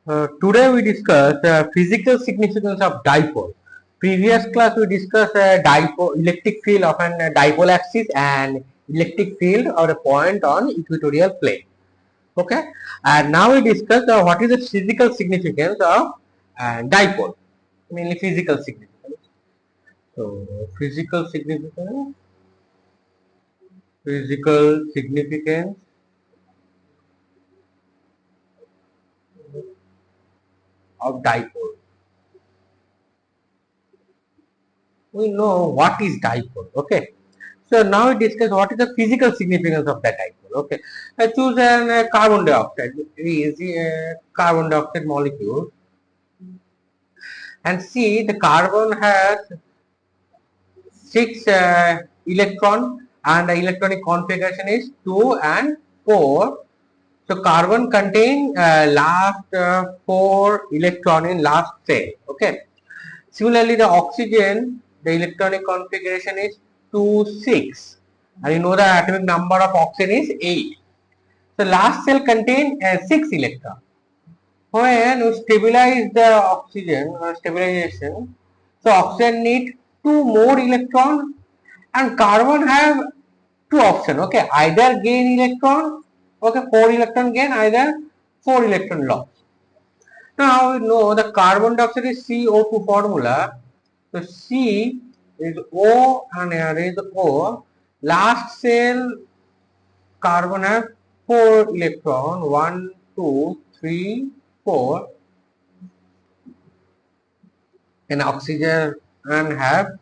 Today we discuss physical significance of dipole. Previous class we discussed dipole electric field of an dipole axis and electric field of a point on equatorial plane. Okay, and now we discuss what is the physical significance of dipole, mainly physical significance. So physical significance of dipole. We know what is dipole. Okay. So now we discuss what is the physical significance of that dipole. Okay, I choose an carbon dioxide. It is a carbon dioxide molecule, and see the carbon has six electron, and the electronic configuration is 2 and 4. So carbon contain last 4 electron in last cell. Okay. Similarly, the oxygen, the electronic configuration is 2, 6. And you know the atomic number of oxygen is 8. So last cell contain 6 electrons. When you stabilize the oxygen or stabilization, so oxygen need 2 more electrons, and carbon have 2 options. Okay, either gain electron, okay, 4 electron gain, either 4 electron loss. Now we know the carbon dioxide is CO2 formula. So C is O and here is O. Last cell carbon has 4 electron, 1, 2, 3, 4, and oxygen and have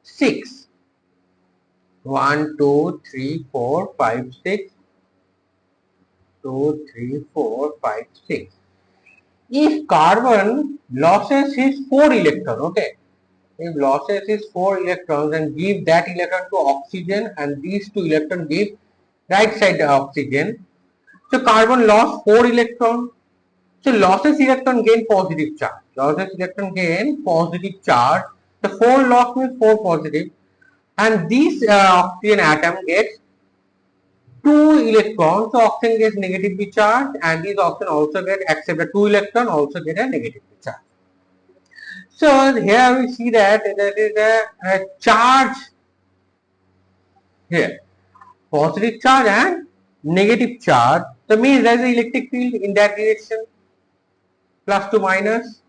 6. 1, 2, 3, 4, 5, 6. 2, 3, 4, 5, 6. If carbon losses his 4 electron, okay, if losses is 4 electrons and give that electron to oxygen and these 2 electrons give right side oxygen, so carbon lost 4 electron. So losses electron gain positive charge. Losses electron gain positive charge. The 4 loss means 4 positive, and this oxygen atom gets 2 electrons. So oxygen gets negatively charged, and this oxygen also get except the 2 electron also get a negatively charge. So here we see that there is a charge here, positive charge and negative charge. So means there is an electric field in that direction, plus to minus.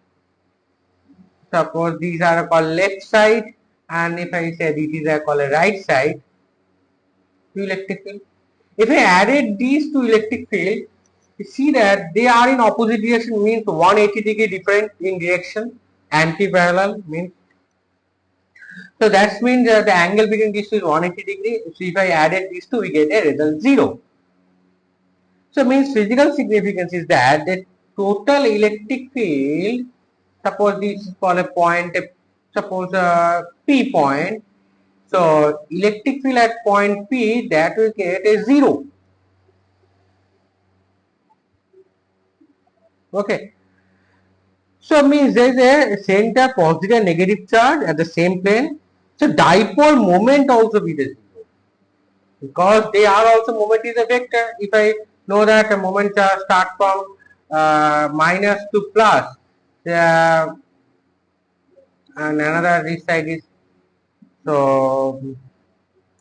Suppose these are called left side, and if I say this is called a right side, two electric field. If I added these two electric field, you see that they are in opposite direction, means 180-degree different in direction. Anti-parallel means, so that means the angle between these two is 180-degree. So if I added these two, we get a result 0. So means physical significance is that the total electric field, suppose this is called a point, suppose a P point. So electric field at point P, that will get a 0. Okay. So means there is a center positive and negative charge at the same plane. So dipole moment also be the 0, because they are also moment is a vector. If I know that a moment start from minus to plus, and another this side is, so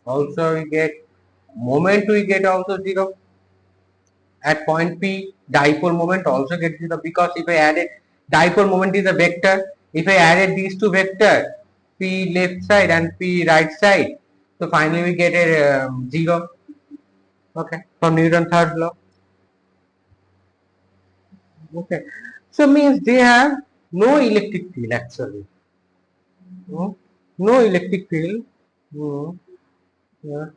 also we get moment, we get also 0 at point P. Dipole moment also gets 0, because if I added dipole moment is a vector. If I added these two vectors, P left side and P right side, so finally we get a 0. Okay, from Newton's third law. Okay, so means they have no electric field actually. No electric field. Yeah.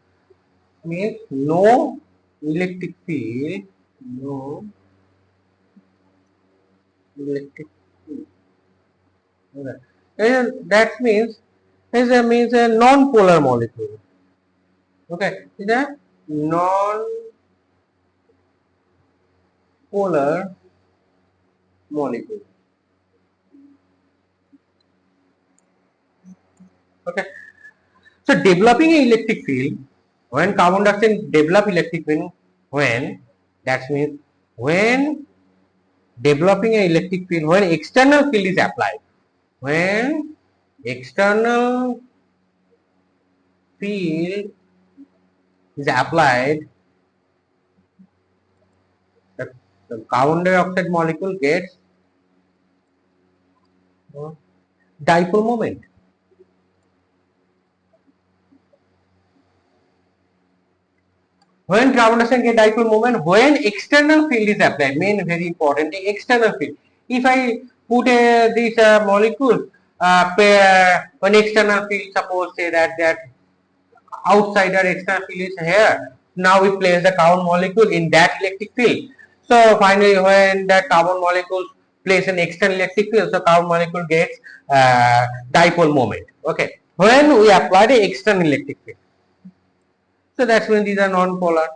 Means no electric field. No electric field. Okay. And that means is a non-polar molecule. Okay, is a non-polar molecule. Okay, so developing an electric field, when carbon dioxide develop electric field, when that means when developing an electric field when external field is applied. When external field is applied, the carbon dioxide molecule gets dipole moment. When carbon dioxide get dipole moment, when external field is applied, main very important, the external field. If I put this molecule, when external field, suppose say that outside or external field is here. Now we place the carbon molecule in that electric field. So finally, when that carbon molecule place an external electric field, so carbon molecule gets dipole moment. Okay. When we apply the external electric field, so that's when these are non-polar.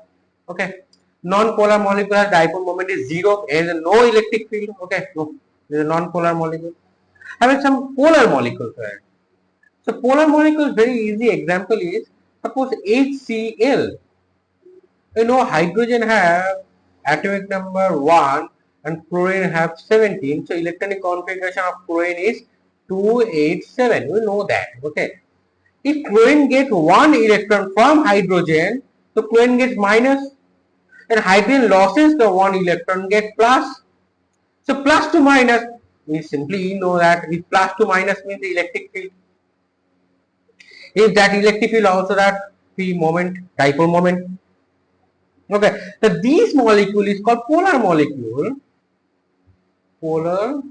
Okay. Non-polar molecule dipole moment is zero. There is no electric field. Okay. No. There is a non-polar molecule. Having some polar molecules. Right? So polar molecule, very easy example is suppose HCl. You know hydrogen have atomic number 1 and chlorine have 17. So electronic configuration of chlorine is 287. We know that. Okay. If chlorine gets 1 electron from hydrogen, so chlorine gets minus, and hydrogen loses the 1 electron, get plus. So plus to minus, we simply know that if plus to minus means the electric field. If that electric field also that P moment, dipole moment. Okay, so this molecule is called polar molecule. Polar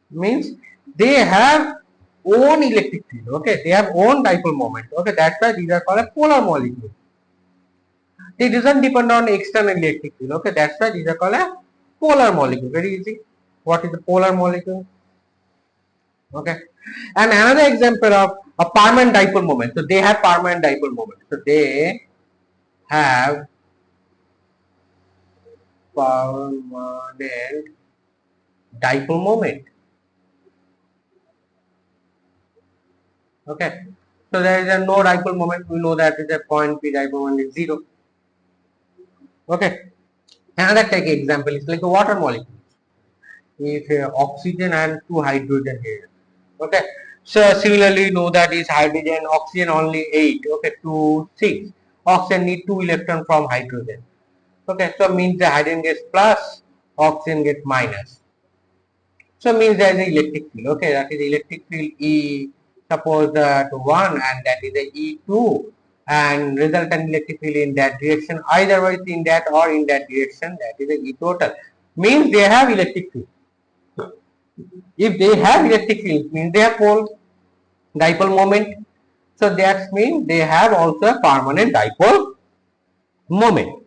means they have own electric field. Okay, they have own dipole moment. Okay, that's why these are called a polar molecule. They doesn't depend on external electric field. Okay, that's why these are called a polar molecule. Very easy. What is a polar molecule? Okay, and another example of a permanent dipole moment. So they have permanent dipole moment. So they have permanent dipole moment. Okay, so there is a no dipole moment. We know that is a point P dipole moment is 0. Okay, another take example is like a water molecule. If oxygen and 2 hydrogen here. Okay, so similarly know that is hydrogen, oxygen only 8. Okay, 2, 6. Oxygen need 2 electron from hydrogen. Okay, so means the hydrogen gets plus, oxygen gets minus. So means there is an electric field. Okay, that is electric field E. Suppose that 1 and that is a E2, and resultant electric field in that direction, either way in that or in that direction, that is a E total. Means they have electric field. If they have electric field, means they have pole dipole moment. So that means they have also a permanent dipole moment.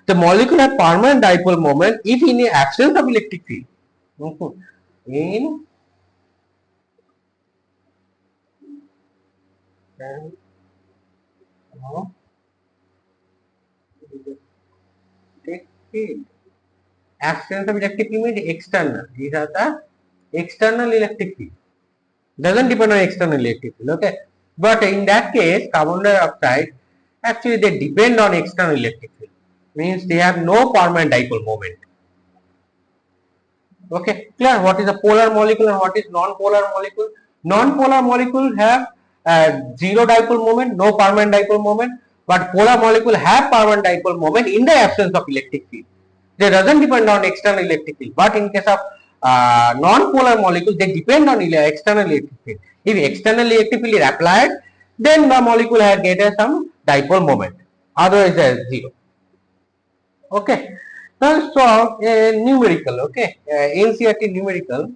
The molecule have permanent dipole moment if in the absence of electric field. In electric field. Absence of electric field means external. These are the external electric field. Doesn't depend on external electric field. Okay, but in that case, carbon dioxide actually they depend on external electric field. Means they have no permanent dipole moment. Okay, clear? What is a polar molecule and what is non-polar molecule? Non-polar molecule have zero dipole moment, no permanent dipole moment, but polar molecule have permanent dipole moment in the absence of electric field. They doesn't depend on external electric field, but in case of non-polar molecule, they depend on external electric field. If external electric field is applied, then the molecule has get some dipole moment. Otherwise, there is zero. Okay. Now solve a numerical. Okay, NCERT numerical,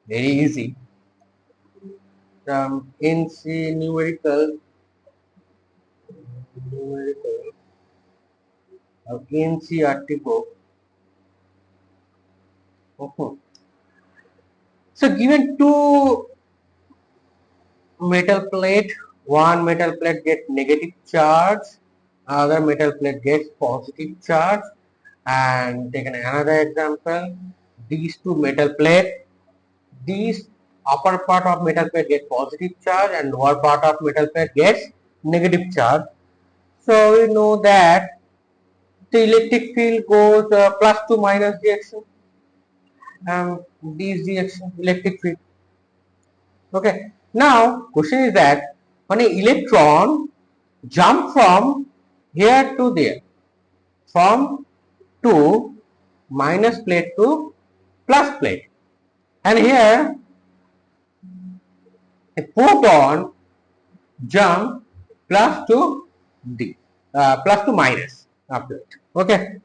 very easy. NC numerical of NCERT book. Okay. So given two metal plate, one metal plate gets negative charge, other metal plate gets positive charge, and taken another example. These two metal plate, these upper part of metal plate gets positive charge and lower part of metal plate gets negative charge. So we know that the electric field goes plus to minus direction, this direction electric field. Okay. Now question is that when an electron jump from here to there, from to minus plate to plus plate, and here a photon jump plus to plus to minus after it. Okay.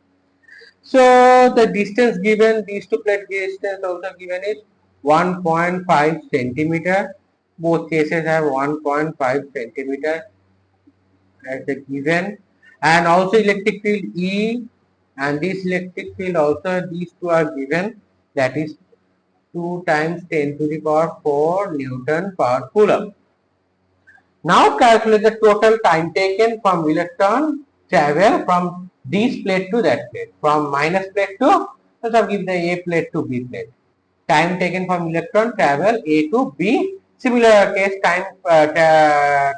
So the distance given, these two plate distance also given is 1.5 centimeter. Both cases have 1.5 centimeter as the given, and also electric field E, and this electric field also, these two are given, that is 2 times 10 to the power 4 Newton per Coulomb. Now calculate the total time taken from electron travel from this plate to that plate, from minus plate to, let's have give the A plate to B plate. Time taken from electron travel A to B. Similar case, time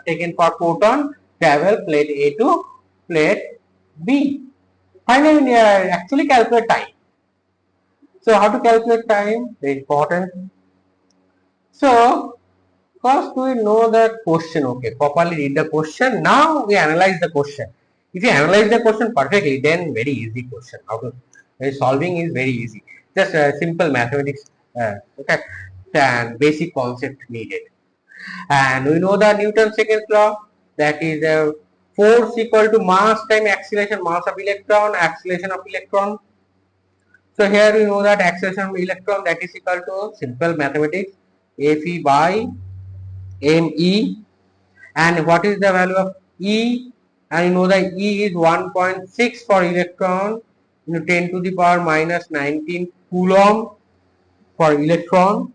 taken for photon travel plate A to plate B. Finally, we actually calculate time. So how to calculate time? Very important. So first we know the question, okay, properly read the question. Now we analyze the question. If you analyze the question perfectly, then very easy question. How to solving is very easy. Just simple mathematics, okay, and basic concept needed. And we know the Newton's second law, that is force equal to mass times acceleration, mass of electron, acceleration of electron. So here we know that acceleration of electron, that is equal to simple mathematics, Fe by me. And what is the value of E? And you know that E is 1.6 for electron into 10 to the power minus 19 Coulomb for electron,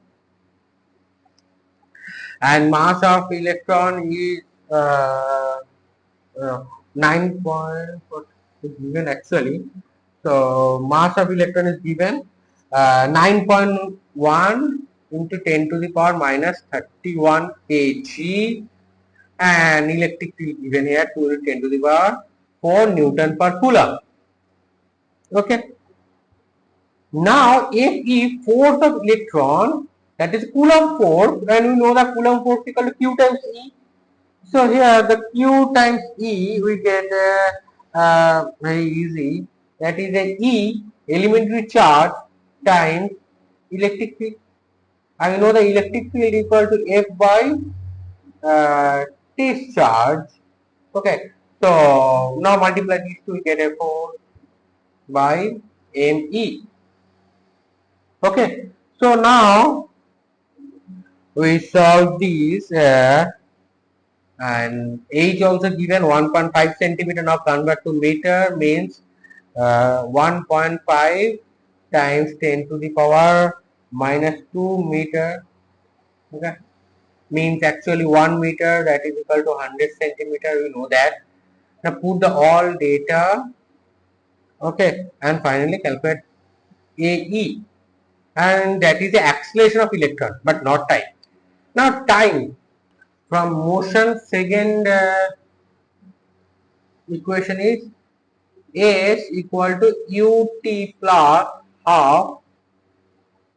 and mass of electron is 9 point given actually. So mass of electron is given 9.1 into 10 to the power minus 31 kg, and electric field given here 2 into 10 to the power 4 Newton per Coulomb. Okay. Now Fe, force of electron, that is Coulomb force, and we know that Coulomb force is equal to Q times E. So here the Q times E we get very easy, that is a E, elementary charge, times electric field. And we know the electric field equal to F by discharge. Okay, so now multiply these two, we get a 4 by me. Okay, so now we solve these and h also given 1.5 centimeter. Now convert to meter, means 1.5 times 10 to the power minus 2 meter. Okay, means actually 1 meter, that is equal to 100 centimeter. We know that. Now put the all data, okay, and finally calculate AE, and that is the acceleration of electron, but not time. Now time from motion, second equation is S equal to ut plus half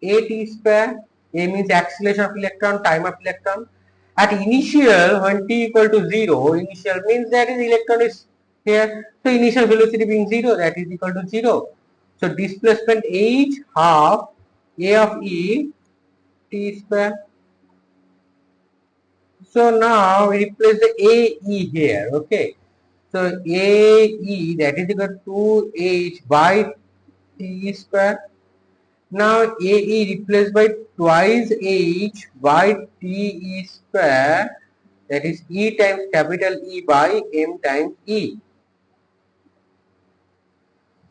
at square. A means acceleration of electron, time of electron. At initial, when t equal to 0, initial means that is electron is here. So initial velocity being 0, that is equal to 0. So displacement h half a of e t square. So now we replace the AE here. Okay. So AE, that is equal to h by t square. Now AE replaced by twice h by t square, that is E times capital E by m times E.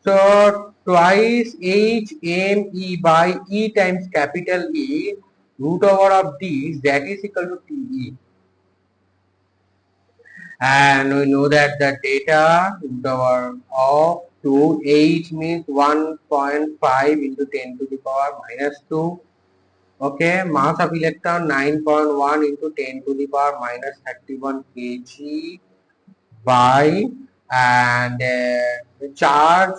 So twice h m E by E times capital E, root over of these, that is equal to TE. And we know that the data root over of 2h means 1.5 into 10 to the power minus 2 Okay, mass of electron 9.1 into 10 to the power minus 31 kg by, and the charge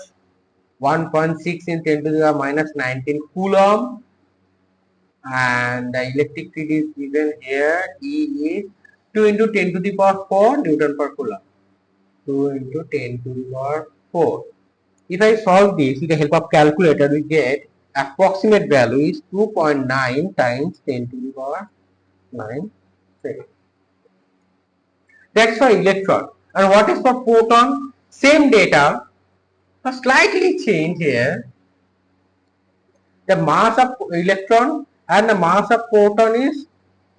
1.6 in 10 to the power minus 19 coulomb, and the electric field is given here. E is 2 into 10 to the power 4 Newton per coulomb. 2 into 10 to the power 4. If I solve this with the help of calculator, we get approximate value is 2.9 times 10 to the power 9 seconds. That's for electron. And what is for photon? Same data, a slightly change here. The mass of electron and the mass of photon is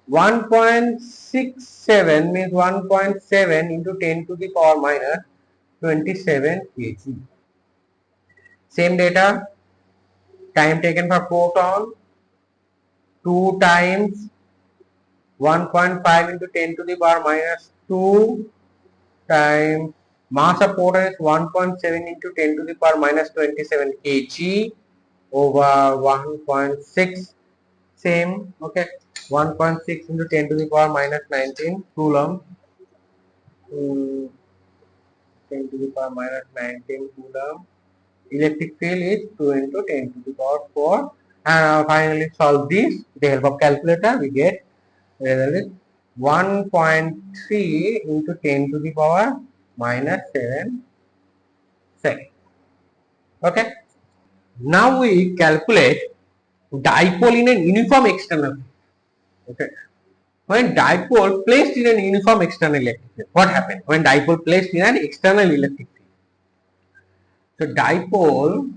1.67, means 1.7 into 10 to the power minus 27 kg. Same data, time taken for photon 2 times 1.5 into 10 to the power minus 2 times mass of photon is 1.7 into 10 to the power minus 27 kg over 1.6. Same, okay, 1.6 into 10 to the power minus 19 coulomb. 10 to the power minus 19 coulomb. Electric field is 2 into 10 to the power 4. And finally solve this with the help of calculator. We get result is 1.3 into 10 to the power minus 7 seconds. Okay. Now we calculate dipole in an uniform external field. Okay. When dipole placed in an uniform external electric field, what happened? When dipole placed in an external electric field. So dipole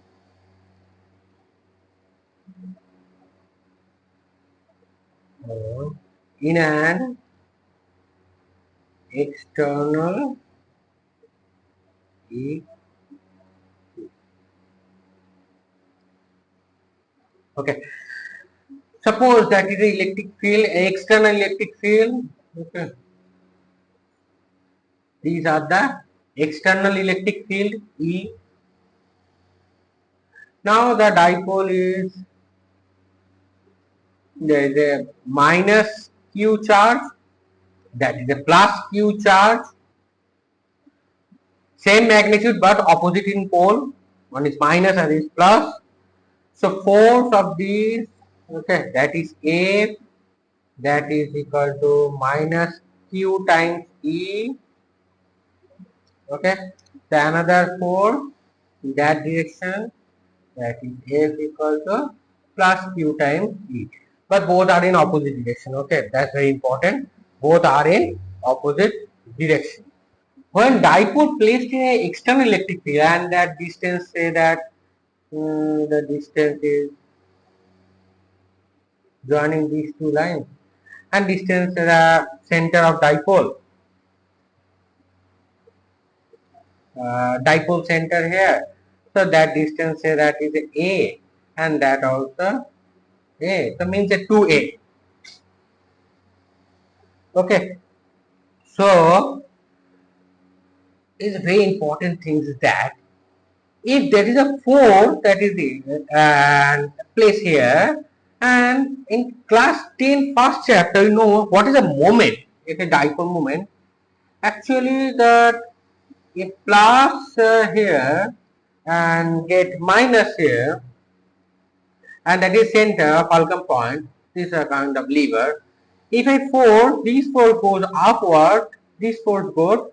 in an external okay. Suppose that is the electric field, external electric field. Okay. These are the external electric field E. Now the dipole is, there is a minus Q charge, that is a plus Q charge, same magnitude but opposite in pole. One is minus and is plus. So force of these, okay, that is A, that is equal to minus Q times E. Okay, the another force in that direction, that is F equal to plus Q times E. But both are in opposite direction. Okay, that's very important. Both are in opposite direction. When dipole placed in an external electric field and that distance, say that the distance is joining these two lines, and distance the center of dipole, dipole center here. So that distance, say that is A, and that also A. So means a 2A. Okay. So is very important things is that if there is a force that is and place here, and in class 10 first chapter you know what is a moment. If a dipole moment, actually that if plus here and get minus here, and that is center of Fulcrum point, this is a kind of lever. If a force, this force goes upward, this force goes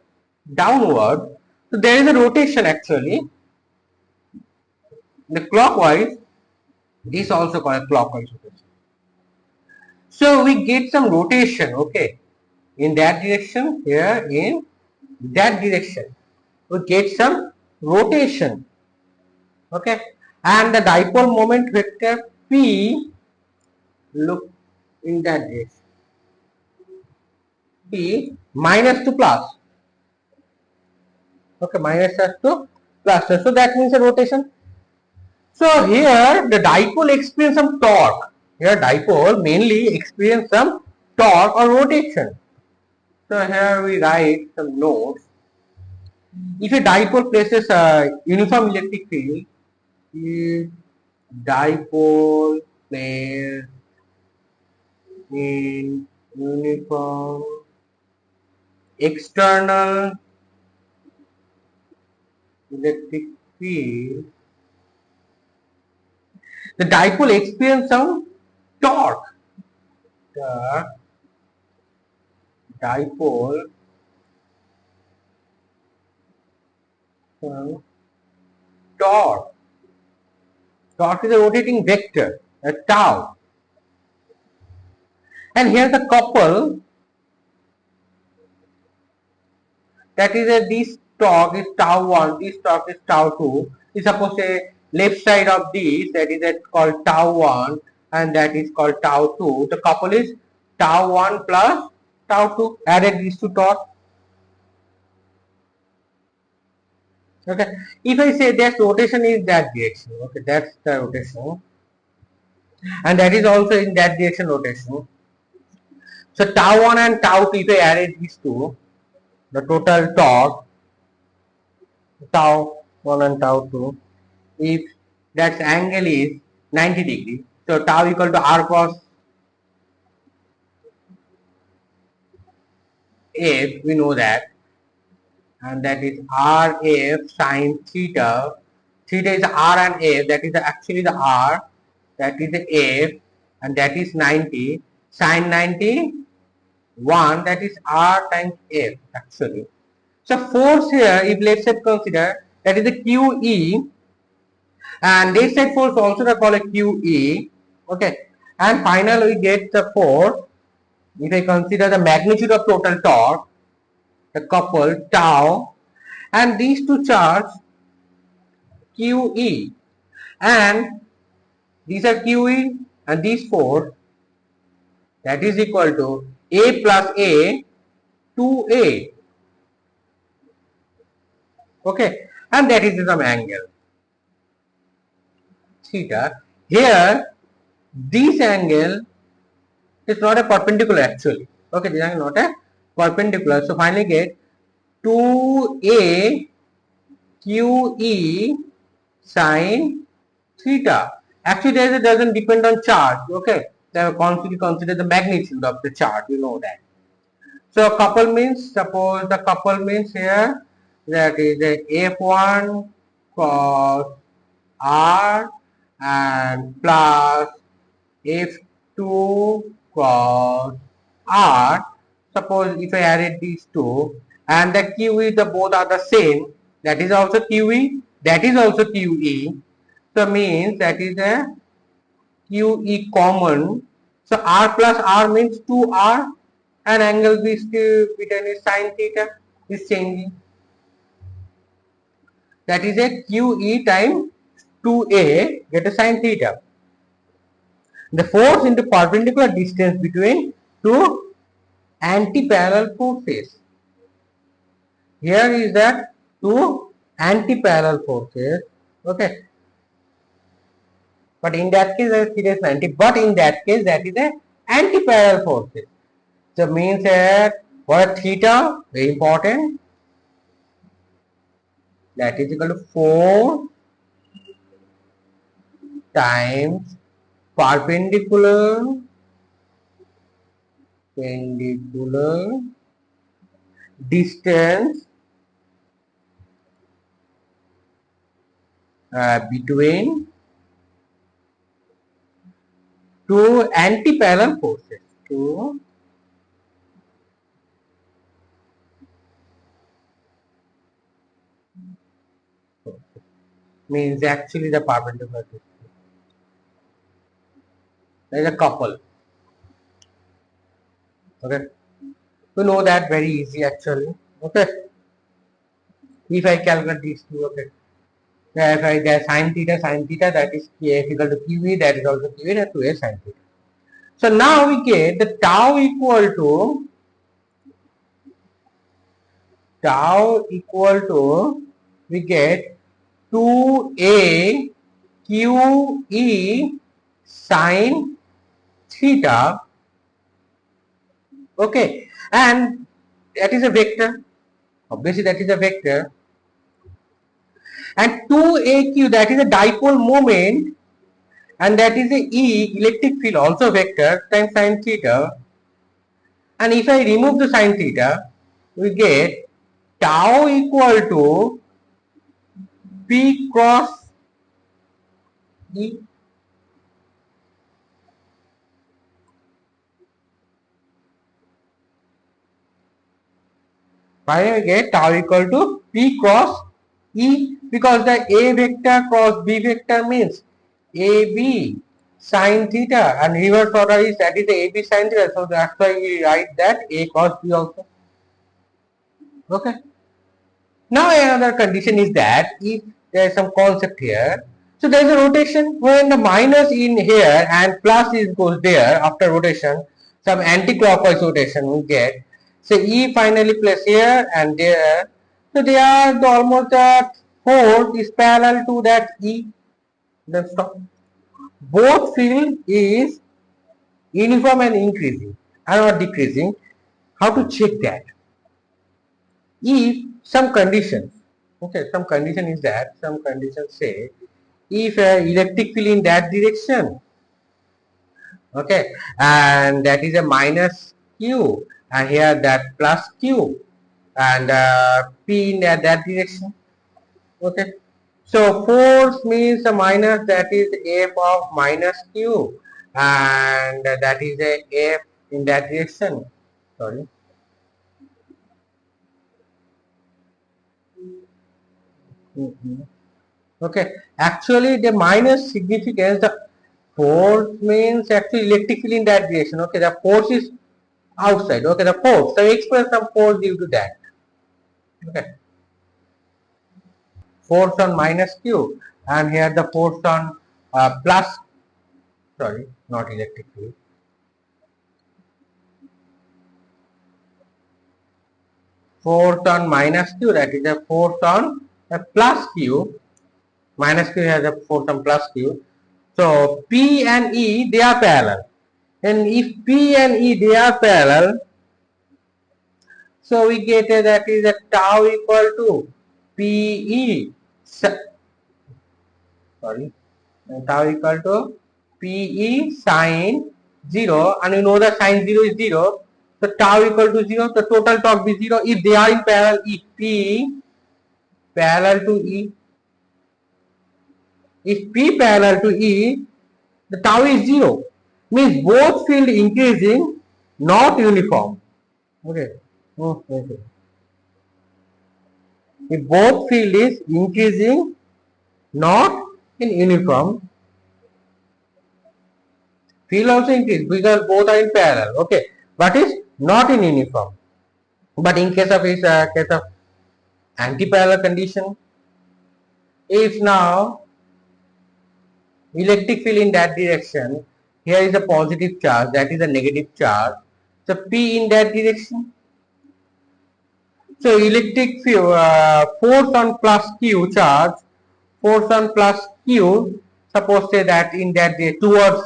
downward, so there is a rotation actually. The clockwise, this also called clockwise rotation. So we get some rotation, okay, in that direction, here in that direction. We get some rotation, okay, and the dipole moment vector P, look in that direction. P minus to plus, okay, minus to plus. So that means a rotation. So here the dipole experience some torque. Here dipole mainly experience some torque or rotation. So here we write some notes. If a dipole places a uniform electric field, if dipole plays in uniform external electric field, the dipole experiences some torque. The dipole some torque. Torque is a rotating vector, a tau. And here the couple, that is a this torque is tau 1, this torque is tau 2. Is suppose a left side of this, that is called tau 1 and that is called tau 2. The couple is tau 1 plus tau 2, added these two torque. Okay, if I say that rotation is that direction, okay, that's the rotation, and that is also in that direction rotation. So tau 1 and tau 2, if I added these two, the total torque tau 1 and tau 2, if that angle is 90 degree, so tau equal to r cos f, we know that, and that is rf sin theta. Theta is r and f, that is actually the r, that is the f, and that is 90, sin 90 1, that is r times f actually. So force here, if let's say consider, that is the QE, and this side force also they call a QE, okay, and finally we get the force. If I consider the magnitude of total torque, the couple tau, and these two charge QE, and these are QE and these force, that is equal to A plus A 2A, okay, and that is some angle theta. Here this angle is not a perpendicular actually, okay, this angle not a perpendicular, so finally get 2A QE sin theta. Actually there doesn't depend on charge, okay, they have consider the magnitude of the charge, you know that. So couple means, suppose the couple means here, that is a f1 cos r and plus f2 cos r. Suppose if I added these two, and the QE, the both are the same, that is also QE, that is also QE, so means that is a QE common, so r plus r means 2r, and angle between is sin theta is changing, that is a QE times 2a, get a sin theta. The force into perpendicular distance between two anti-parallel forces. Here is that two anti-parallel forces, okay, but in that case there is serious 90, but in that case that is a anti-parallel forces. So means that what theta, very important, that is equal to 4 times perpendicular distance between two anti-parallel forces. Two means actually the perpendicular distance. There is a couple. Okay, you know that very easy actually. Okay, if I calculate these two, okay, if I get sin theta, that is f equal to QE, that is also QE, and 2a sin theta. So now we get the tau equal to we get 2a QE sin theta, okay, and that is a vector, obviously that is a vector, and 2aq, that is a dipole moment, and that is a E electric field also vector times sin theta, and if I remove the sin theta, we get tau equal to P cross E. Why we get tau equal to P cross E, because the A vector cross B vector means AB sin theta, and reverse order is that is the AB sin theta, so that's why we write that A cross B also. Okay. Now another condition is that if there is some concept here, so there is a rotation when the minus in here and plus is goes there after rotation, some anti-clockwise rotation we get. So E finally placed here and there. So they are almost that force is parallel to that E. Then stop. Both field is uniform and increasing and not decreasing. How to check that? If some conditions, okay, some condition is that some conditions say if electric field in that direction, okay, and that is a minus q, and here that plus q, and p in that direction, okay. So force means a minus, that is f of minus q, and that is a f in that direction. Sorry. Okay, actually the minus significance, the force means actually electric field in that direction. Okay, the force is outside. Okay, the force. So express some force due to that. Okay, force on minus q, and here the force on plus. Sorry, not electric field. Force on minus q, that is a force on plus q. Minus q has a force on plus q. So P and E they are parallel. And if P and E they are parallel, so we get that is a tau equal to PE. Sorry, tau equal to PE sine 0, and you know the sine 0 is 0. So tau equal to 0. The total torque be 0 if they are in parallel. If P parallel to E, if P parallel to E, the tau is 0. Means both field increasing, not uniform. Okay. Okay. If both field is increasing, not in uniform, field also increase because both are in parallel. Okay, but is not in uniform. But in case of case of anti-parallel condition, if now electric field in that direction, here is a positive charge, that is a negative charge. So P in that direction. So electric field force on plus Q charge, force on plus Q. Suppose say that in that towards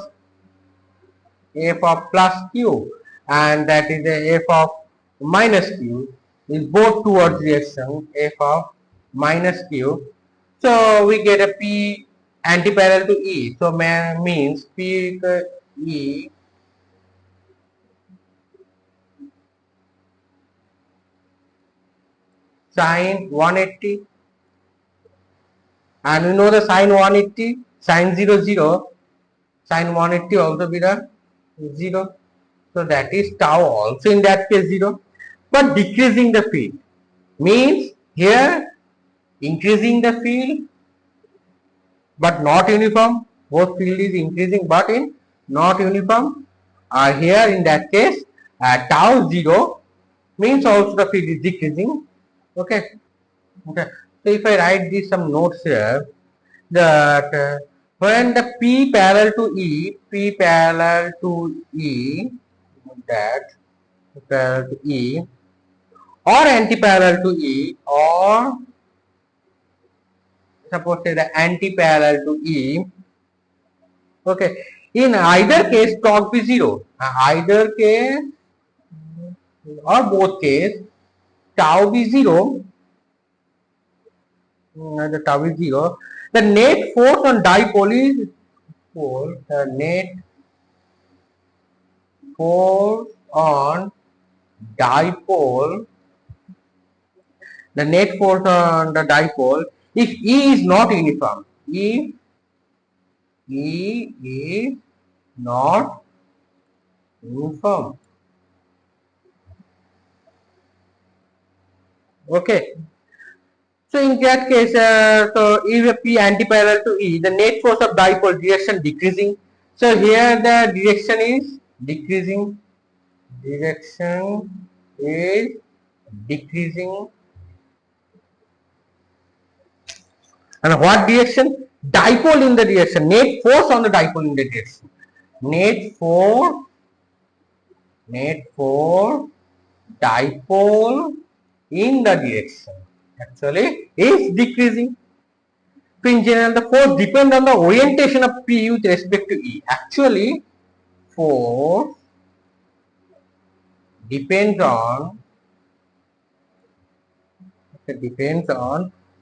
f of plus q, and that is a f of minus q, is both towards direction f of minus q. So we get a p anti-parallel to E. So means p E sine 180, and we know the sine 180, sine 0 0, sine 180 also be the 0. So that is tau also in that case 0, but decreasing the field means here increasing the field but not uniform. Both field is increasing but in not uniform. Here in that case tau 0 means also the field is decreasing. Okay. Okay. So if I write this some notes here, that when the P parallel to E, P parallel to E, that parallel to E, or anti-parallel to E, or suppose say the anti-parallel to E. Okay, in either case torque be 0. Either case or both case tau be 0. The tau is 0. The net force on dipole is dipole, the net force on dipole, the net force on the dipole, if E is not uniform, if E is not uniform. Okay. So in that case, so if P antiparallel to E, the net force of dipole direction decreasing. So here the direction is decreasing. Direction is decreasing. And what direction? Dipole in the direction. Net force on the dipole in the direction. Net force dipole in the direction actually is decreasing. So in general, the force depends on the orientation of P with respect to E. Actually, force depends on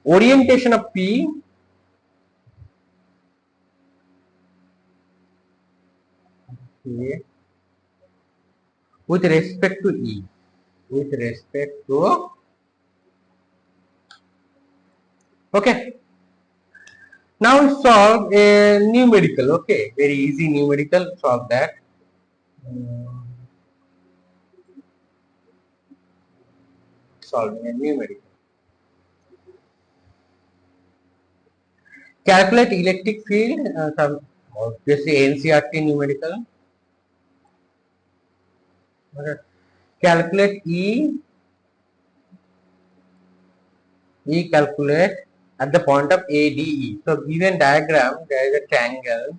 orientation of P with respect to E. With respect to, okay. Now we solve a numerical. Okay, very easy numerical. Solve that. Solving a numerical. Calculate electric field. Obviously NCERT numerical. Okay. Calculate calculate at the point of ADE. So given diagram, there is a triangle.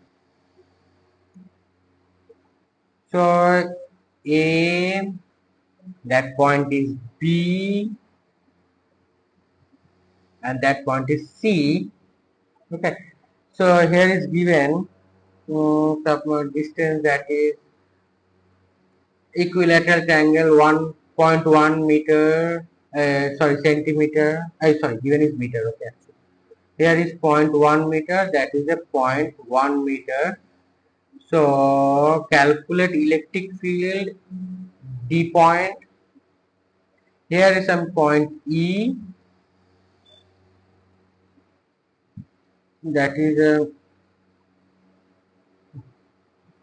So A, that point is B, and that point is C. Okay. So here is given some distance, that is equilateral triangle 1.1 meter. Centimeter. Given is meter. Okay. Here is 0.1 meter. That is a 0.1 meter. So calculate electric field D point. Here is some point E, that is a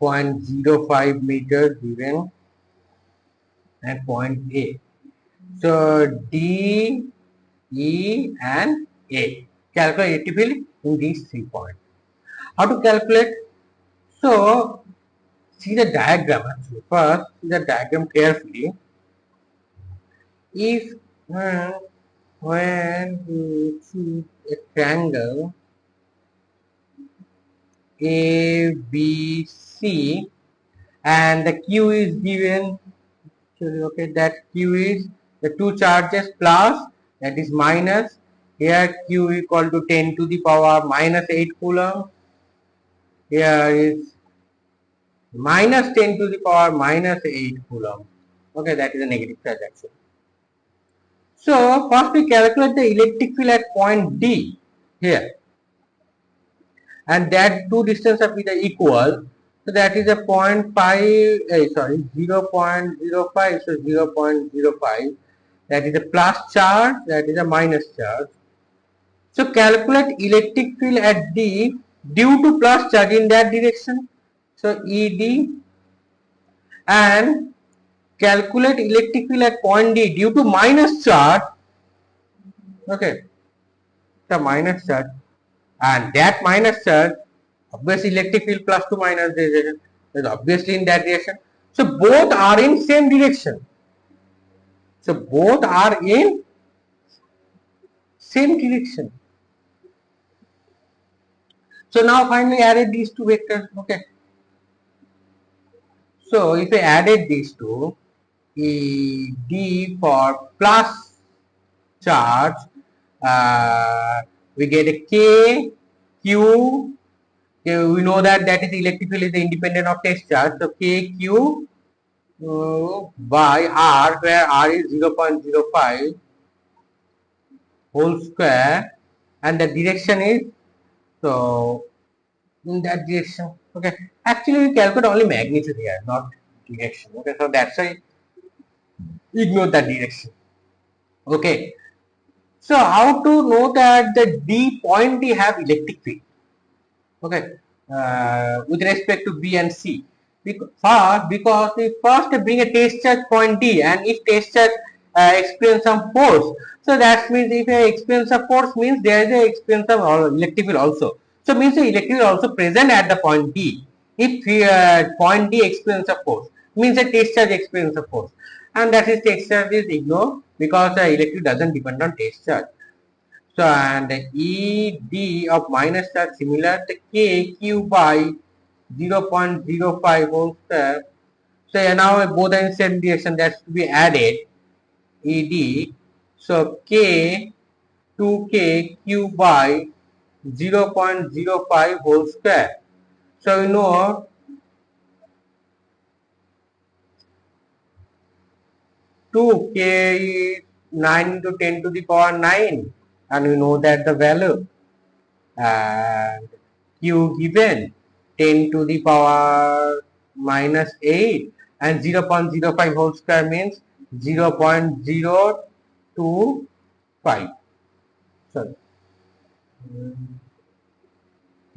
0.05 meters given, and point A. So D, E and A. Calculate electric field in these 3 points. How to calculate? So see the diagram actually. First, see the diagram carefully. If when you choose a triangle ABC and the Q is given, okay, that Q is the two charges plus, that is minus. Here Q equal to 10 to the power minus 8 coulomb. Here is minus 10 to the power minus 8 coulomb. Okay, that is a negative charge actually. So first we calculate the electric field at point D here, and that two distance are equal. So that is a 0.5, 0.05, so 0.05. That is a plus charge, that is a minus charge. So calculate electric field at D due to plus charge in that direction. So ED, and calculate electric field at point D due to minus charge. Okay, the minus charge, and that minus charge, obviously electric field plus to minus direction is obviously in that direction. So both are in same direction. So both are in same direction. So now finally added these two vectors. Okay. So if I added these two, D for plus charge, we get a K, Q. We know that is electric field is independent of test charge. So K, Q by R, where R is 0.05 whole square, and the direction is, so in that direction. Okay, actually we calculate only magnitude here, not direction. Okay, so that's why ignore that direction. Okay, so how to know that the D point D have electric field? Okay, with respect to B and C. Because we first bring a test charge point D, and if test charge experience some force, so that means if I experience a force means there is a experience of electric field also. So means the electric field also present at the point D. If point D experience a force, means a test charge experience a force, and that is test charge is ignored because the electric doesn't depend on test charge. So and ED of minus charge similar to KQ by 0.05 whole square. So now both are in same direction, that's to be added ED. So K 2K Q by 0.05 whole square. So we know 2K is 9 into 10 to the power 9, and we know that the value, and Q given 10 to the power minus 8, and 0.05 whole square means 0.025, sorry,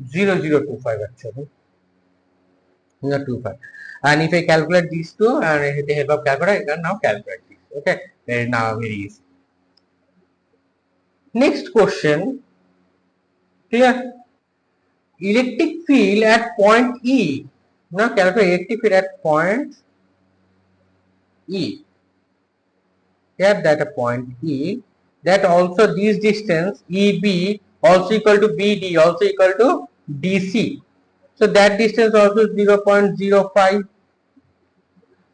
0025 actually, 0.25. And if I calculate these two and with the help of calculator, I can now calculate this. Okay, very now very easy. Next question, clear? Electric field at point E. Now calculate electric field at point E. Here that a point E, that also this distance EB also equal to BD also equal to DC. So that distance also is 0.05.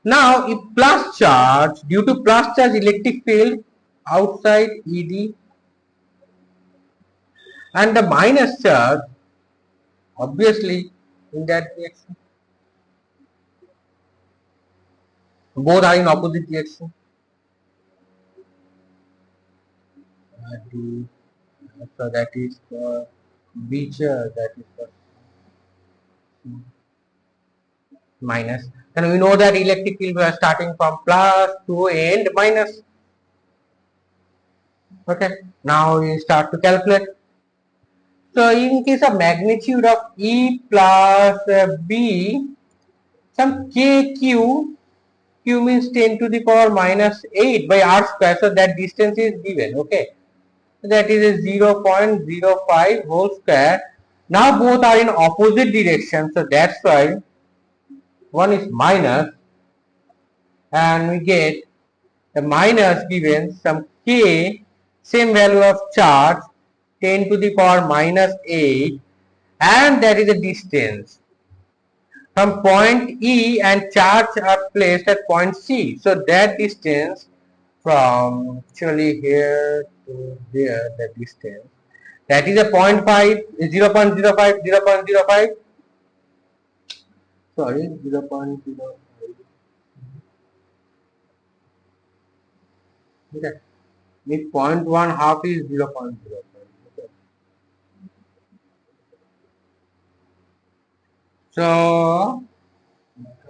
Now if plus charge, due to plus charge electric field outside ED, and the minus charge obviously in that direction, both are in opposite direction. So that is for B charge, that is for minus, and we know that electric field we are starting from plus to end minus. Okay, now we start to calculate. So in case of magnitude of E plus B, some KQ, Q means 10 to the power minus 8 by R square, so that distance is given. Okay, so that is a 0.05 whole square. Now both are in opposite direction, so that's why one is minus, and we get the minus given some K, same value of charge 10 to the power minus 8, and that is the distance from point E, and charge are placed at point C. So that distance from actually here to there, that distance, that is a 0.5, 0.05, 0.05, sorry, 0.05. Okay. If 0.1 half is 0.05. Okay. So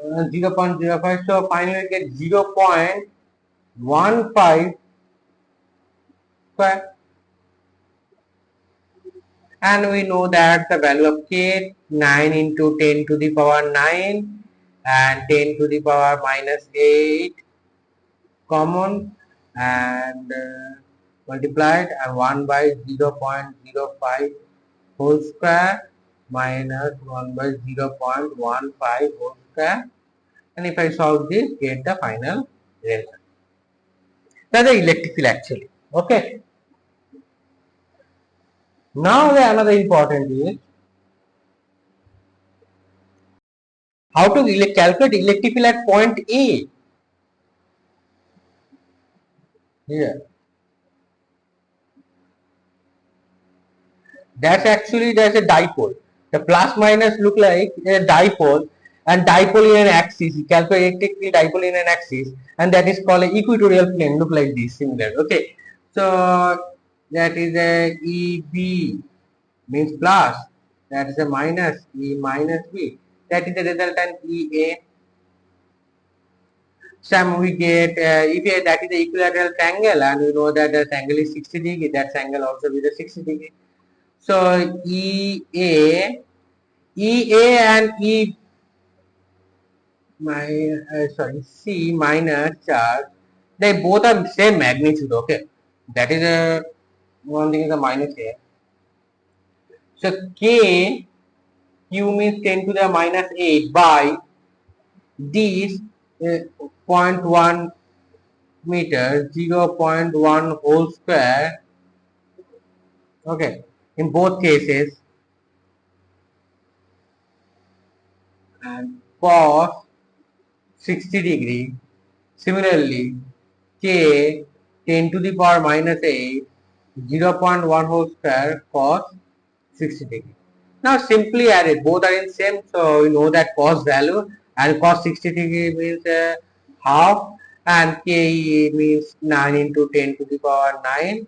0.05, so finally we get 0.15 square, and we know that the value of K 9 into 10 to the power 9 and 10 to the power minus 8 common, and multiplied, and 1 by 0.05 whole square minus 1 by 0.15 whole square, and if I solve this, get the final result. That's the electric field actually. Okay. Now the another important is how to calculate electric field at point A. Here, there's a dipole. The plus minus look like a dipole, and dipole in an axis. You calculate electric field dipole in an axis, and that is called an equatorial plane. Look like this, similar. Okay, so that is a EB means plus, that is a minus E minus B. That is the resultant EA. Some we get if that is the equilateral triangle, and we know that the angle is 60 degree, that angle also with a 60 degree. So EA and C minus charge, they both are same magnitude. Okay, that is a one thing is a minus here. So Q means 10 to the minus 8 by D is 0.1 meter, 0.1 whole square. Okay, in both cases, and cos 60 degree. Similarly, K 10 to the power minus 8, 0.1 whole square cos 60 degree. Now simply add it, both are in same, so we know that cos value, and cos 60 degree means half, and K means 9 into 10 to the power 9,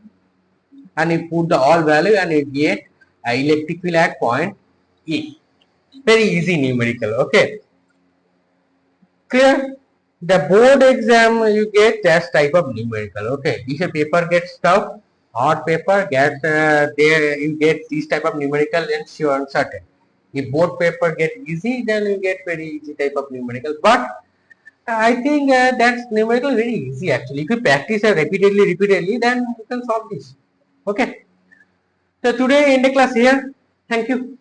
and you put the all value and you get electric field at point E. Very easy numerical. Okay, clear? The board exam you get that type of numerical. Okay, if a paper gets tough, hard paper gets there, you get this type of numerical and sure certain. If board paper get easy, then you get very easy type of numerical. But I think that's numerical very easy actually. If you practice repeatedly, then you can solve this. Okay. So today end the class here. Thank you.